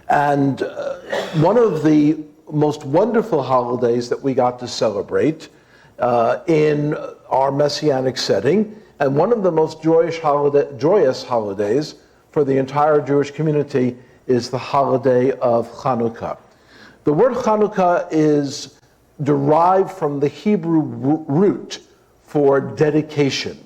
And one of the most wonderful holidays that we got to celebrate in our Messianic setting, and one of the most joyous holidays for the entire Jewish community, is the holiday of Hanukkah. The word Hanukkah is derived from the Hebrew root for dedication.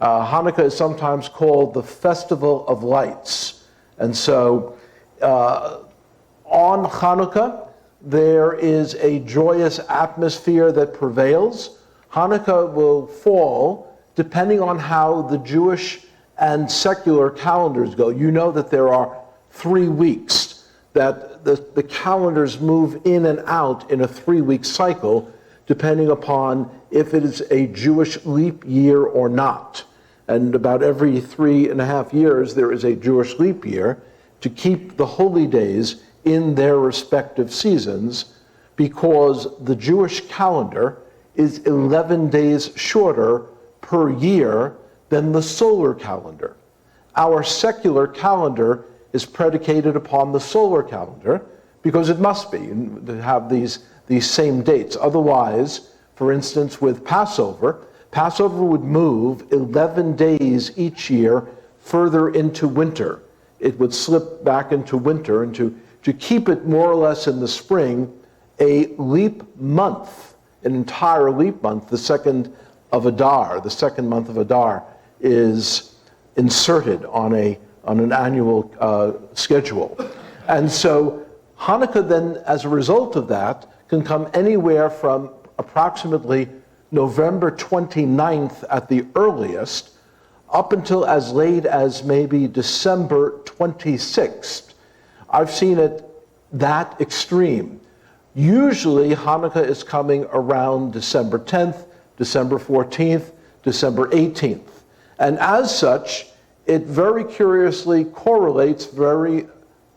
Hanukkah is sometimes called the Festival of Lights. And so on Hanukkah, there is a joyous atmosphere that prevails. Hanukkah will fall depending on how the Jewish and secular calendars go. You know that there are 3 weeks that the calendars move in and out in a 3-week cycle, depending upon if it is a Jewish leap year or not. And about every 3.5 years, there is a Jewish leap year to keep the holy days in their respective seasons, because the Jewish calendar is 11 days shorter per year than the solar calendar. Our secular calendar is predicated upon the solar calendar because it must be to have these same dates. Otherwise, for instance, with Passover would move 11 days each year further into winter. It would slip back into winter, and to keep it more or less in the spring, a leap month, an entire leap month, the second month of Adar, is inserted on an annual schedule. And so Hanukkah then, as a result of that, can come anywhere from approximately November 29th at the earliest, up until as late as maybe December 26th. I've seen it that extreme. Usually Hanukkah is coming around December 10th, December 14th, December 18th. And as such, it very curiously correlates very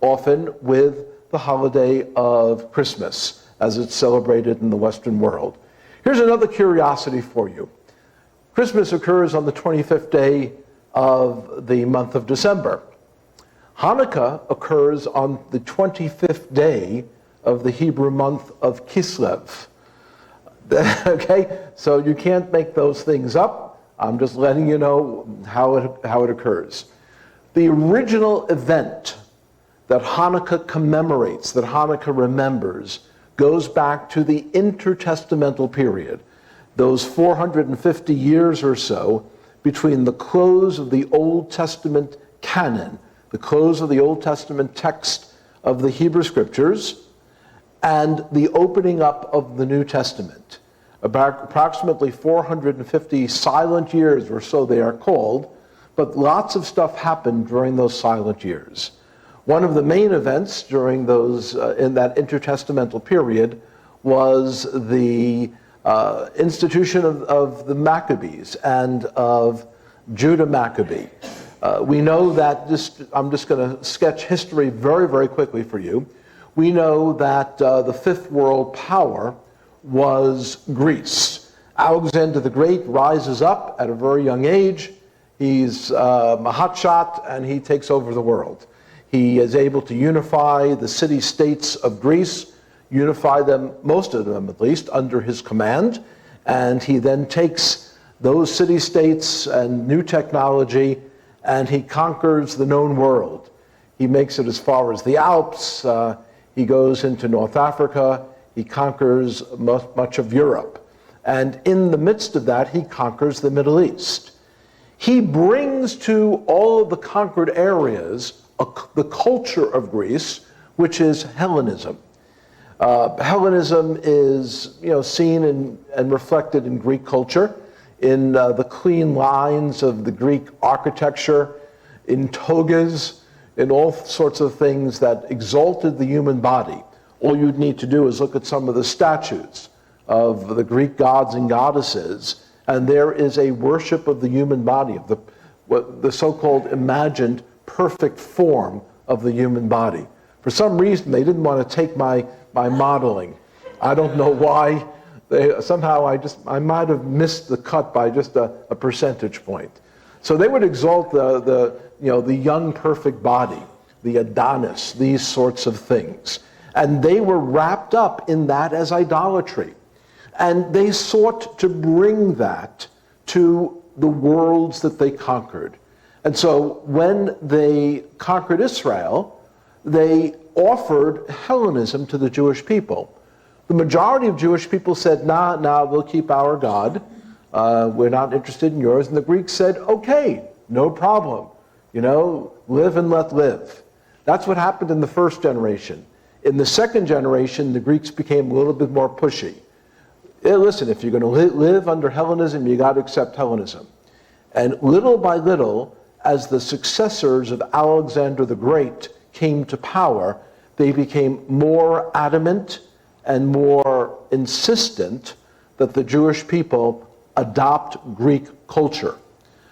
often with the holiday of Christmas, as it's celebrated in the Western world. Here's another curiosity for you. Christmas occurs on the 25th day of the month of December. Hanukkah occurs on the 25th day of the Hebrew month of Kislev. Okay, so you can't make those things up. I'm just letting you know how it occurs. The original event that Hanukkah commemorates, that Hanukkah remembers, goes back to the intertestamental period, those 450 years or so between the close of the Old Testament canon, the close of the Old Testament text of the Hebrew Scriptures, and the opening up of the New Testament. About approximately 450 silent years or so they are called, but lots of stuff happened during those silent years. One of the main events during those in that intertestamental period was the institution of the Maccabees and of Judah Maccabee. We know that, I'm just going to sketch history very, very quickly for you. We know that the fifth world power was Greece. Alexander the Great rises up at a very young age. He's a hotshot, and he takes over the world. He is able to unify the city-states of Greece, unify them, most of them at least, under his command, and he then takes those city-states and new technology, and he conquers the known world. He makes it as far as the Alps. He goes into North Africa. He conquers much of Europe. And in the midst of that, he conquers the Middle East. He brings to all of the conquered areas the culture of Greece, which is Hellenism. Hellenism is, seen and reflected in Greek culture, in the clean lines of the Greek architecture, in togas, in all sorts of things that exalted the human body. All you'd need to do is look at some of the statues of the Greek gods and goddesses, and there is a worship of the human body, of the so-called imagined perfect form of the human body. For some reason, they didn't want to take my modeling. I don't know why. Somehow I might have missed the cut by just a percentage point. So they would exalt the young perfect body. the Adonis, these sorts of things. And they were wrapped up in that as idolatry. And they sought to bring that to the worlds that they conquered. And so when they conquered Israel, they offered Hellenism to the Jewish people. The majority of Jewish people said, nah, we'll keep our God. We're not interested in yours. And the Greeks said, okay, no problem. Live and let live. That's what happened in the first generation. In the second generation, the Greeks became a little bit more pushy. Listen, if you're going to live under Hellenism, you got to accept Hellenism. And little by little, as the successors of Alexander the Great came to power, they became more adamant and more insistent that the Jewish people adopt Greek culture.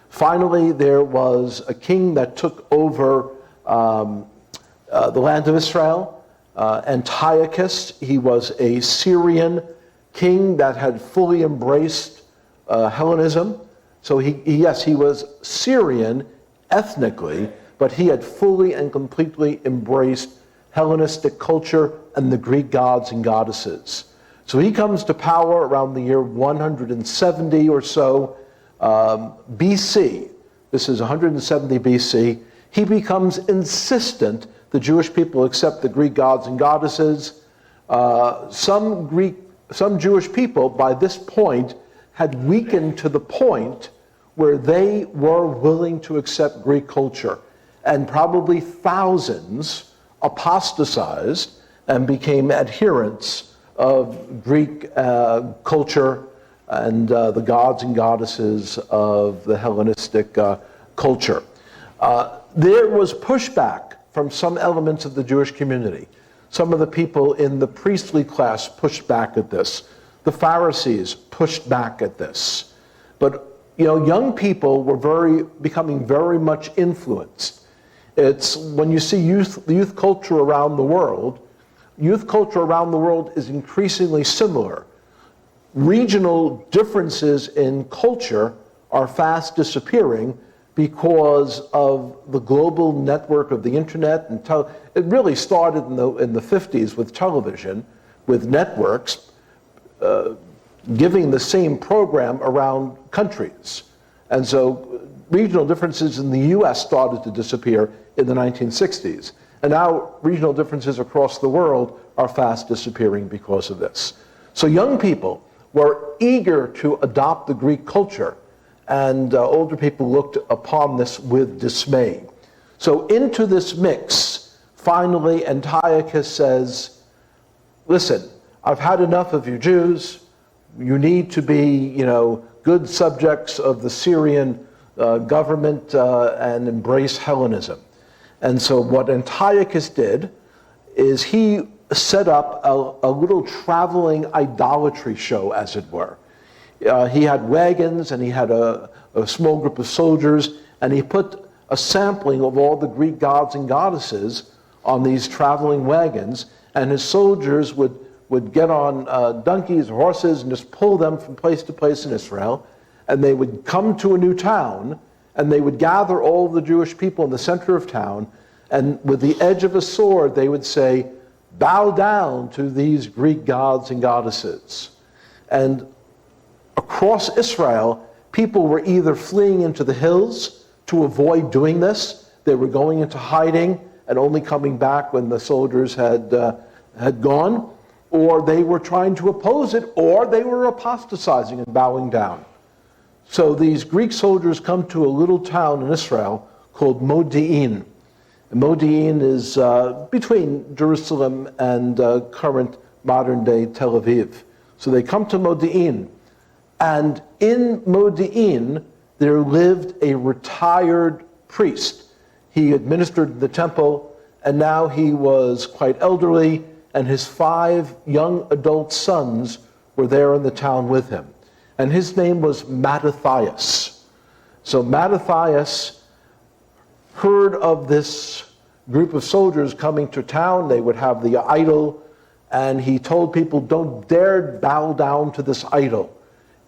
Finally, there was a king that took over the land of Israel, Antiochus. He was a Syrian king that had fully embraced Hellenism. So he was Syrian ethnically, but he had fully and completely embraced Hellenistic culture and the Greek gods and goddesses. So he comes to power around the year 170 or so BC. This is 170 BC. He becomes insistent the Jewish people accept the Greek gods and goddesses. Some Jewish people by this point had weakened to the point where they were willing to accept Greek culture, and probably thousands apostatized and became adherents of Greek culture and the gods and goddesses of the Hellenistic culture. There was pushback from some elements of the Jewish community. Some of the people in the priestly class pushed back at this. The Pharisees pushed back at this. But young people were becoming very much influenced. It's when you see youth culture around the world, youth culture around the world is increasingly similar. Regional differences in culture are fast disappearing because of the global network of the internet. And it really started in the 50s with television, with networks giving the same program around countries. And so regional differences in the US started to disappear in the 1960s. And now regional differences across the world are fast disappearing because of this. So young people were eager to adopt the Greek culture, and older people looked upon this with dismay. So into this mix, finally Antiochus says, listen, I've had enough of you Jews. You need to be, good subjects of the Syrian government and embrace Hellenism. And so what Antiochus did is he set up a little traveling idolatry show, as it were. He had wagons and he had a small group of soldiers, and he put a sampling of all the Greek gods and goddesses on these traveling wagons, and his soldiers would get on donkeys or horses and just pull them from place to place in Israel, and they would come to a new town, and they would gather all of the Jewish people in the center of town, and with the edge of a sword they would say, bow down to these Greek gods and goddesses. And across Israel, people were either fleeing into the hills to avoid doing this, they were going into hiding and only coming back when the soldiers had gone, or they were trying to oppose it, or they were apostatizing and bowing down. So these Greek soldiers come to a little town in Israel called Modi'in. And Modi'in is between Jerusalem and current modern-day Tel Aviv. So they come to Modi'in, and in Modi'in there lived a retired priest. He administered the temple, and now he was quite elderly, and his 5 young adult sons were there in the town with him. And his name was Mattathias. So Mattathias heard of this group of soldiers coming to town. They would have the idol, and he told people, don't dare bow down to this idol.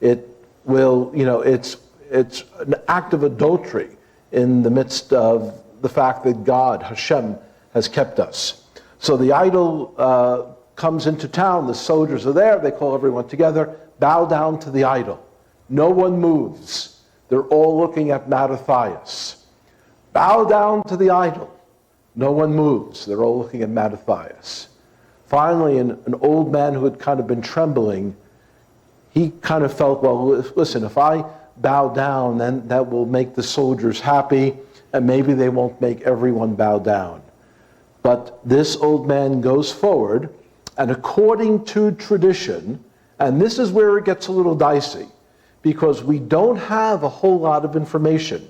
It will, it's an act of adultery in the midst of the fact that God, Hashem, has kept us. So the idol comes into town, the soldiers are there, they call everyone together, bow down to the idol. No one moves. They're all looking at Mattathias. Bow down to the idol. No one moves. They're all looking at Mattathias. Finally, an old man who had kind of been trembling, he kind of felt, well, listen, if I bow down, then that will make the soldiers happy, and maybe they won't make everyone bow down. But this old man goes forward, and according to tradition, and this is where it gets a little dicey, because we don't have a whole lot of information.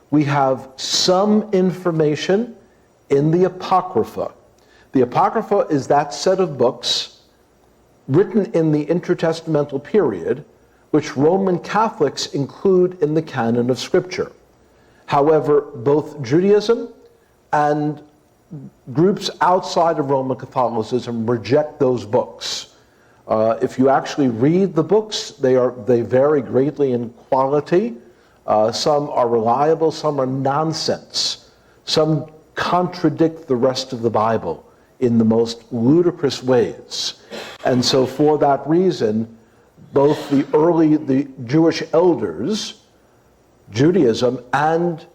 We have some information in the Apocrypha. The Apocrypha is that set of books written in the intertestamental period, which Roman Catholics include in the canon of Scripture. However, both Judaism and groups outside of Roman Catholicism reject those books. If you actually read the books, they vary greatly in quality. Some are reliable, some are nonsense. Some contradict the rest of the Bible in the most ludicrous ways. And so for that reason, both the Jewish elders, Judaism, and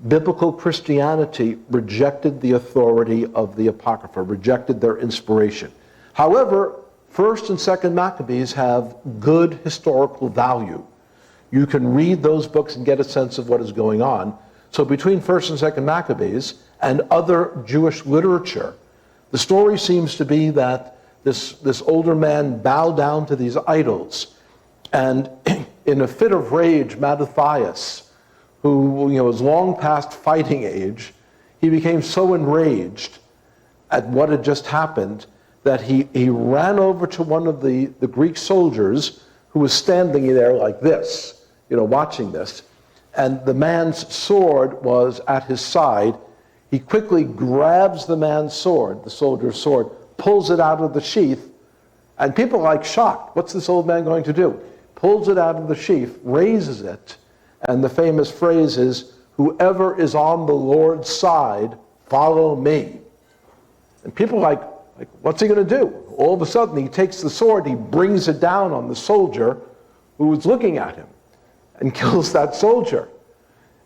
biblical Christianity rejected the authority of the Apocrypha, rejected their inspiration. However, 1st and 2nd Maccabees have good historical value. You can read those books and get a sense of what is going on. So between 1st and 2nd Maccabees and other Jewish literature, the story seems to be that this older man bowed down to these idols, and in a fit of rage, Mattathias, who was long past fighting age, he became so enraged at what had just happened that he ran over to one of the Greek soldiers who was standing there like this, watching this, and the man's sword was at his side. He quickly grabs the man's sword, the soldier's sword, pulls it out of the sheath, and people are like shocked. What's this old man going to do? Pulls it out of the sheath, raises it, and the famous phrase is, "Whoever is on the Lord's side, follow me." And people are like, what's he going to do? All of a sudden, he takes the sword, he brings it down on the soldier who was looking at him and kills that soldier.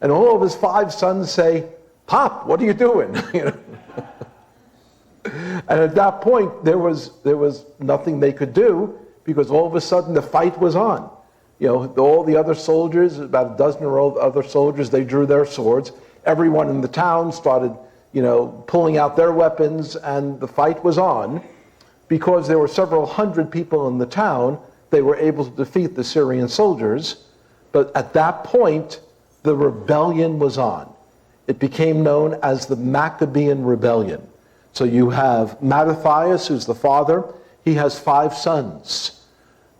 And all of his 5 sons say, "Pop, what are you doing?" And at that point, there was nothing they could do, because all of a sudden the fight was on. All the other soldiers, about a dozen or other soldiers, they drew their swords. Everyone in the town started, pulling out their weapons, and the fight was on. Because there were several hundred people in the town, they were able to defeat the Syrian soldiers. But at that point, the rebellion was on. It became known as the Maccabean Rebellion. So you have Mattathias, who's the father. He has 5 sons,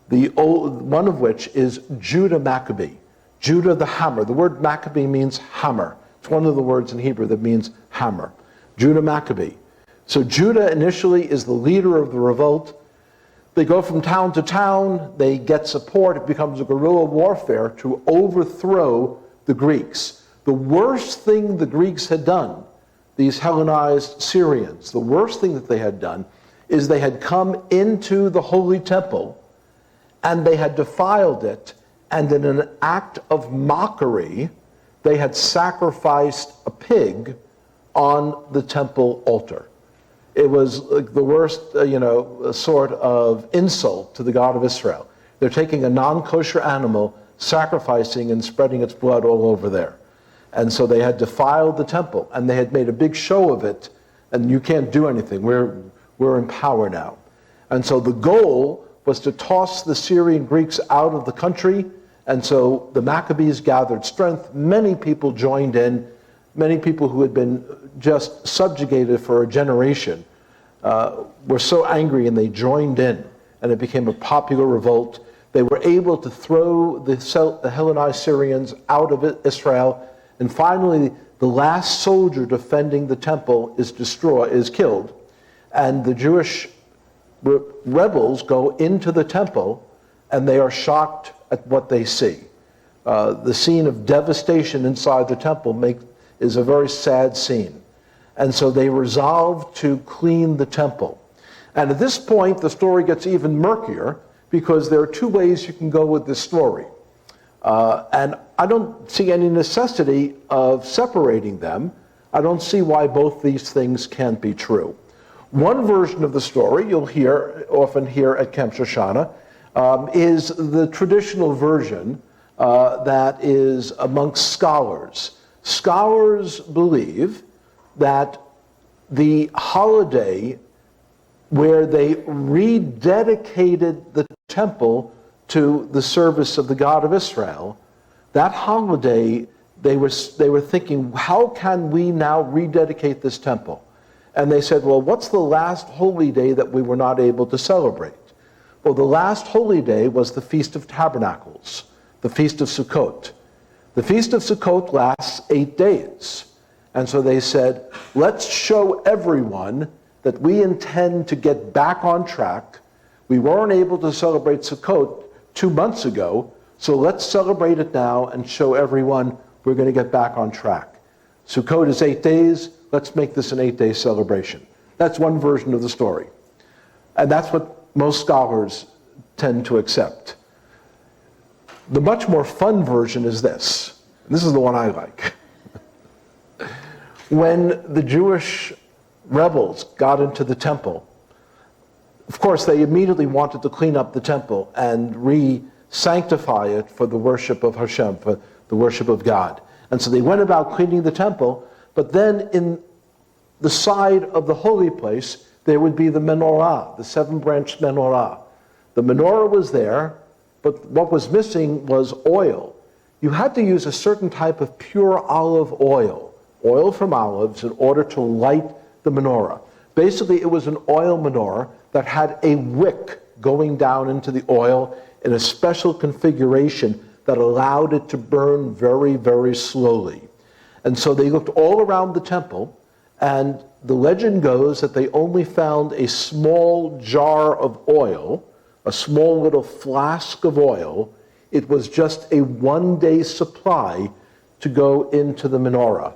one of which is Judah Maccabee, Judah the hammer. The word Maccabee means hammer. It's one of the words in Hebrew that means hammer. Judah Maccabee. So Judah initially is the leader of the revolt. They go from town to town. They get support. It becomes a guerrilla warfare to overthrow the Greeks. The worst thing the Greeks had done, these Hellenized Syrians, the worst thing that they had done is they had come into the Holy Temple and they had defiled it, and in an act of mockery, they had sacrificed a pig on the temple altar. It was like the worst, sort of insult to the God of Israel. They're taking a non-kosher animal, sacrificing and spreading its blood all over there. And so they had defiled the temple, and they had made a big show of it, and you can't do anything. We're in power now. And so the goal was to toss the Syrian Greeks out of the country, and so the Maccabees gathered strength. Many people joined in. Many people who had been just subjugated for a generation were so angry, and they joined in, and it became a popular revolt. They were able to throw the Hellenized Syrians out of Israel, and finally the last soldier defending the temple is killed, and the Jewish rebels go into the temple, and they are shocked at what they see. The scene of devastation inside the temple is a very sad scene. And so they resolved to clean the temple. And at this point, the story gets even murkier, because there are two ways you can go with this story. And I don't see any necessity of separating them. I don't see why both these things can't be true. One version of the story you'll often hear at Camp Shoshanah is the traditional version that is amongst scholars. Scholars believe that the holiday where they rededicated the temple to the service of the God of Israel, that holiday, they were thinking, how can we now rededicate this temple? And they said, well, what's the last holy day that we were not able to celebrate? Well, the last holy day was the Feast of Tabernacles, the Feast of Sukkot. The Feast of Sukkot lasts 8 days. And so they said, let's show everyone that we intend to get back on track. We weren't able to celebrate Sukkot 2 months ago, so let's celebrate it now and show everyone we're going to get back on track. Sukkot is 8 days, let's make this an 8-day celebration. That's one version of the story. And that's what most scholars tend to accept. The much more fun version is this. This is the one I like. When the Jewish rebels got into the temple, of course, they immediately wanted to clean up the temple and re-sanctify it for the worship of Hashem, for the worship of God. And so they went about cleaning the temple, but then in the side of the holy place, there would be the menorah, the 7-branched menorah. The menorah was there, but what was missing was oil. You had to use a certain type of pure olive oil from olives, in order to light the menorah. Basically, it was an oil menorah that had a wick going down into the oil in a special configuration that allowed it to burn very, very slowly. And so they looked all around the temple, and the legend goes that they only found a small jar of oil, a small little flask of oil. It was just a 1-day supply to go into the menorah.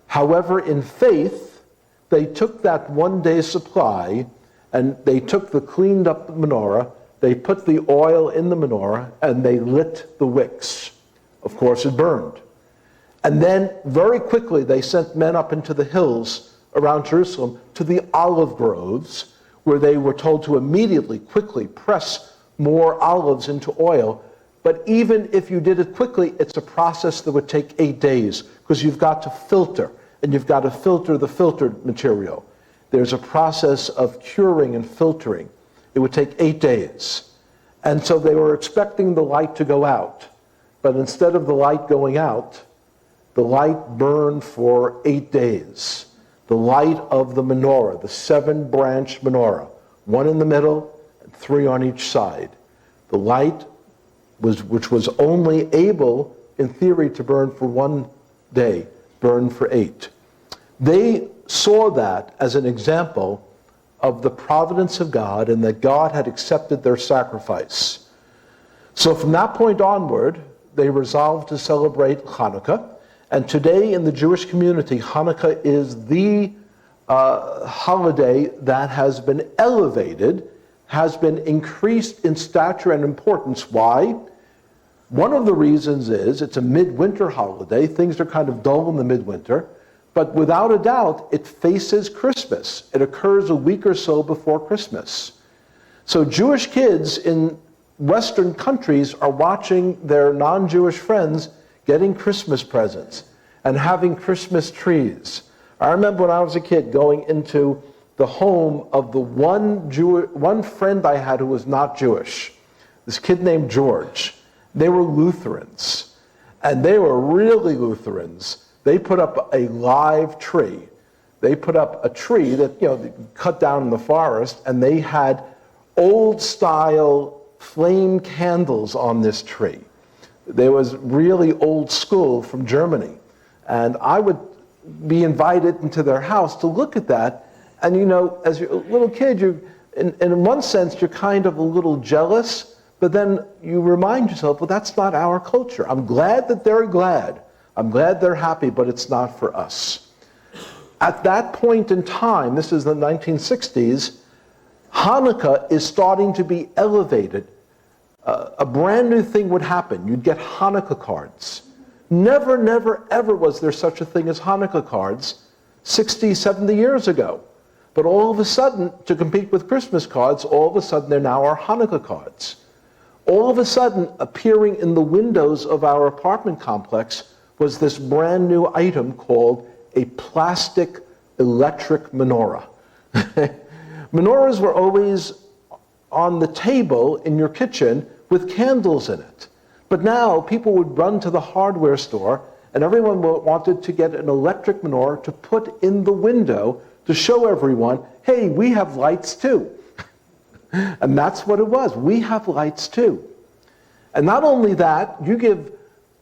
However, in faith, they took that 1-day supply and they took the cleaned up menorah, they put the oil in the menorah, and they lit the wicks. Of course, it burned. And then very quickly they sent men up into the hills around Jerusalem to the olive groves, where they were told to immediately, quickly press more olives into oil. But even if you did it quickly, it's a process that would take 8 days, because you've got to filter, and you've got to filter the filtered material. There's a process of curing and filtering. It would take 8 days. And so they were expecting the light to go out. But instead of the light going out, the light burned for 8 days. The light of the menorah, the 7-branched menorah, 1 in the middle and 3 on each side. The light which was only able, in theory, to burn for 1 day, burned for 8. They saw that as an example of the providence of God, and that God had accepted their sacrifice. So from that point onward, they resolved to celebrate Hanukkah. And today in the Jewish community, Hanukkah is the holiday that has been elevated, has been increased in stature and importance. Why? One of the reasons is it's a midwinter holiday. Things are kind of dull in the midwinter. But without a doubt, it faces Christmas. It occurs a week or so before Christmas. So Jewish kids in Western countries are watching their non-Jewish friends getting Christmas presents and having Christmas trees. I remember when I was a kid going into the home of the one friend I had who was not Jewish, this kid named George. They were Lutherans, and they were really Lutherans. They put up a live tree. They put up a tree that, they cut down in the forest, and they had old-style flame candles on this tree. There was really old school from Germany. And I would be invited into their house to look at that. And as a little kid, in one sense, you're kind of a little jealous, but then you remind yourself, well, that's not our culture. I'm glad that they're glad. I'm glad they're happy, but it's not for us. At that point in time, this is the 1960s, Hanukkah is starting to be elevated. A brand new thing would happen. You'd get Hanukkah cards. Never, never, ever was there such a thing as Hanukkah cards 60, 70 years ago. But all of a sudden, to compete with Christmas cards, all of a sudden there now are Hanukkah cards. All of a sudden, appearing in the windows of our apartment complex was this brand new item called a plastic electric menorah. Menorahs were always on the table in your kitchen with candles in it. But now people would run to the hardware store and everyone wanted to get an electric menorah to put in the window to show everyone, hey, we have lights too. And that's what it was. We have lights too. And not only that, you give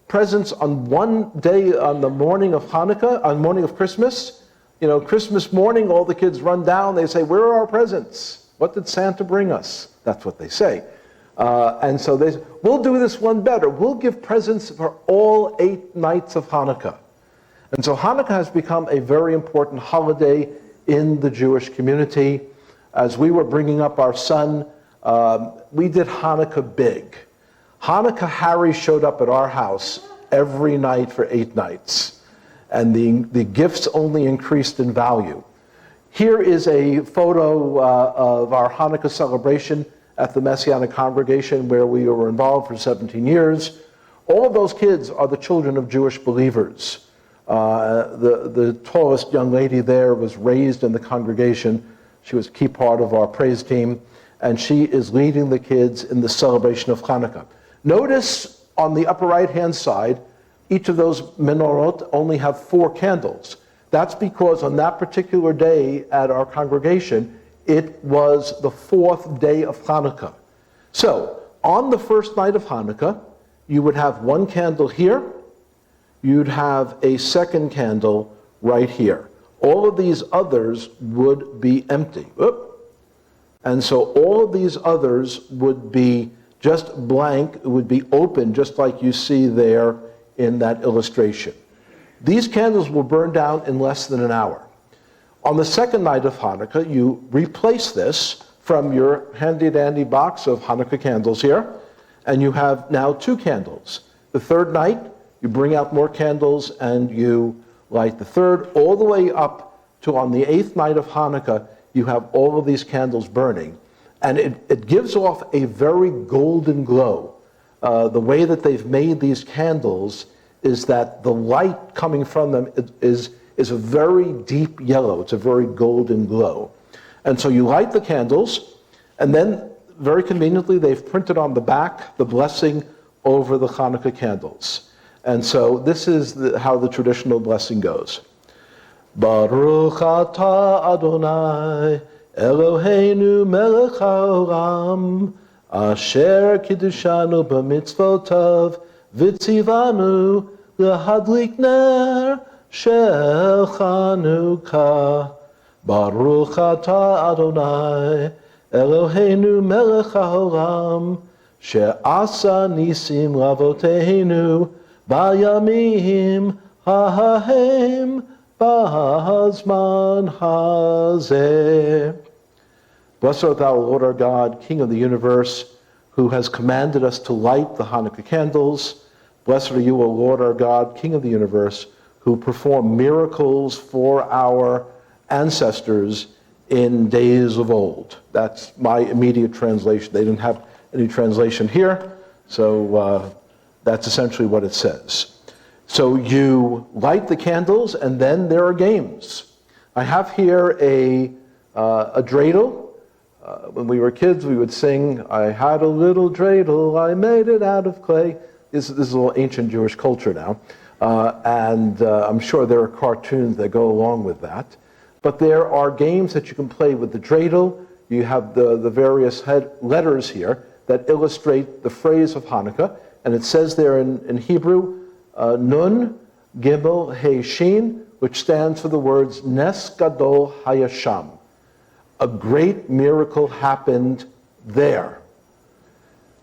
presents on one day on the morning of Hanukkah, on the morning of Christmas. You know, Christmas morning, all the kids run down, they say, where are our presents? What did Santa bring us? That's what they say. And so they say, we'll do this one better. We'll give presents for all 8 nights of Hanukkah. And so Hanukkah has become a very important holiday in the Jewish community. As we were bringing up our son, we did Hanukkah big. Hanukkah Harry showed up at our house every night for 8 nights. And the gifts only increased in value. Here is a photo of our Hanukkah celebration at the Messianic congregation where we were involved for 17 years. All of those kids are the children of Jewish believers. The tallest young lady there was raised in the congregation. She was a key part of our praise team, and she is leading the kids in the celebration of Hanukkah. Notice on the upper right-hand side, each of those menorot only have 4 candles. That's because on that particular day at our congregation, it was the 4th day of Hanukkah. So, on the first night of Hanukkah, you would have 1 candle here, you'd have a second candle right here. All of these others would be empty. And so all of these others would be just blank, it would be open, just like you see there in that illustration. These candles will burn down in less than an hour. On the second night of Hanukkah, you replace this from your handy-dandy box of Hanukkah candles here, and you have now 2 candles. The third night, you bring out more candles and you light the third, all the way up to on the 8th night of Hanukkah, you have all of these candles burning. And it gives off a very golden glow. The way that they've made these candles is that the light coming from them is a very deep yellow. It's a very golden glow. And so you light the candles, and then very conveniently they've printed on the back the blessing over the Hanukkah candles. And so this is how the traditional blessing goes. Baruch atah Adonai Eloheinu melech haolam asher kiddushanu b'mitzvotav v'tzivanu lahadlik ner shel Chanukah. Baruch atah Adonai Eloheinu melech haolam she'asa nisim lavoteinu bayamim hahem b'hazman hazeh. Blessed art thou, Lord our God, King of the universe, who has commanded us to light the Hanukkah candles. Blessed are you, O Lord our God, King of the universe, who performed miracles for our ancestors in days of old. That's my immediate translation. They didn't have any translation here, so that's essentially what it says. So you light the candles, and then there are games. I have here a dreidel. When we were kids, we would sing, I had a little dreidel, I made it out of clay. This is all ancient Jewish culture now. And I'm sure there are cartoons that go along with that. But there are games that you can play with the dreidel. You have the various letters here that illustrate the phrase of Hanukkah. And it says there in Hebrew, Nun, Gimel, He, Shin, which stands for the words Nes Gadol Hayasham. A great miracle happened there.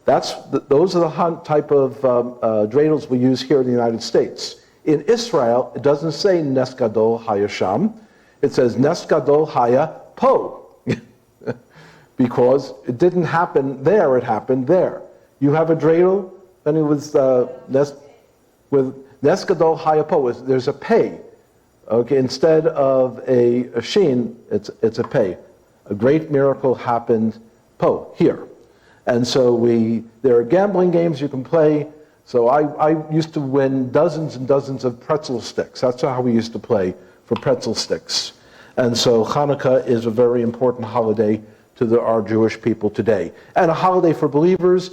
Those are the type of dreidels we use here in the United States. In Israel, it doesn't say Nes Gadol Hayasham. It says Nes Gadol Haya Po, because it didn't happen there, it happened there. You have a dreidel, and it was with Nes Gadol Haya Po, there's a pay. Okay, instead of a sheen, it's a pay. A great miracle happened po, here. And so there are gambling games you can play. So I used to win dozens and dozens of pretzel sticks. That's how we used to play for pretzel sticks. And so Hanukkah is a very important holiday to our Jewish people today. And a holiday for believers.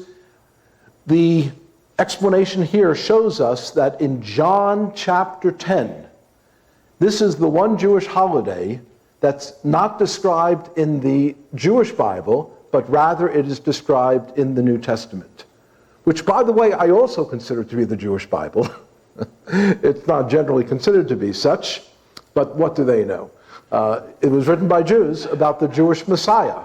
The explanation here shows us that in John chapter 10, this is the one Jewish holiday that's not described in the Jewish Bible, but rather it is described in the New Testament, which, by the way, I also consider to be the Jewish Bible. It's not generally considered to be such, but what do they know? It was written by Jews about the Jewish Messiah.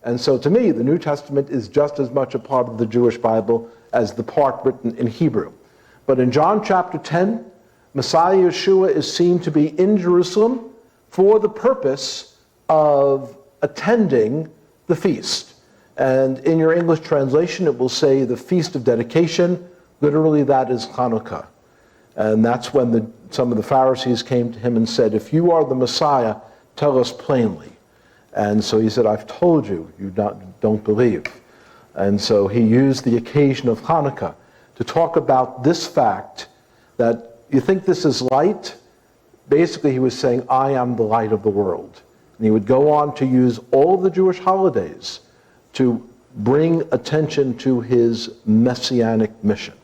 And so to me, the New Testament is just as much a part of the Jewish Bible as the part written in Hebrew. But in John chapter 10, Messiah Yeshua is seen to be in Jerusalem for the purpose of attending the feast. And in your English translation, it will say the Feast of Dedication. Literally, that is Hanukkah. And that's when some of the Pharisees came to him and said, if you are the Messiah, tell us plainly. And so he said, I've told you, you don't believe. And so he used the occasion of Hanukkah to talk about this fact that you think this is light? Basically, he was saying, I am the light of the world. And he would go on to use all the Jewish holidays to bring attention to his messianic mission.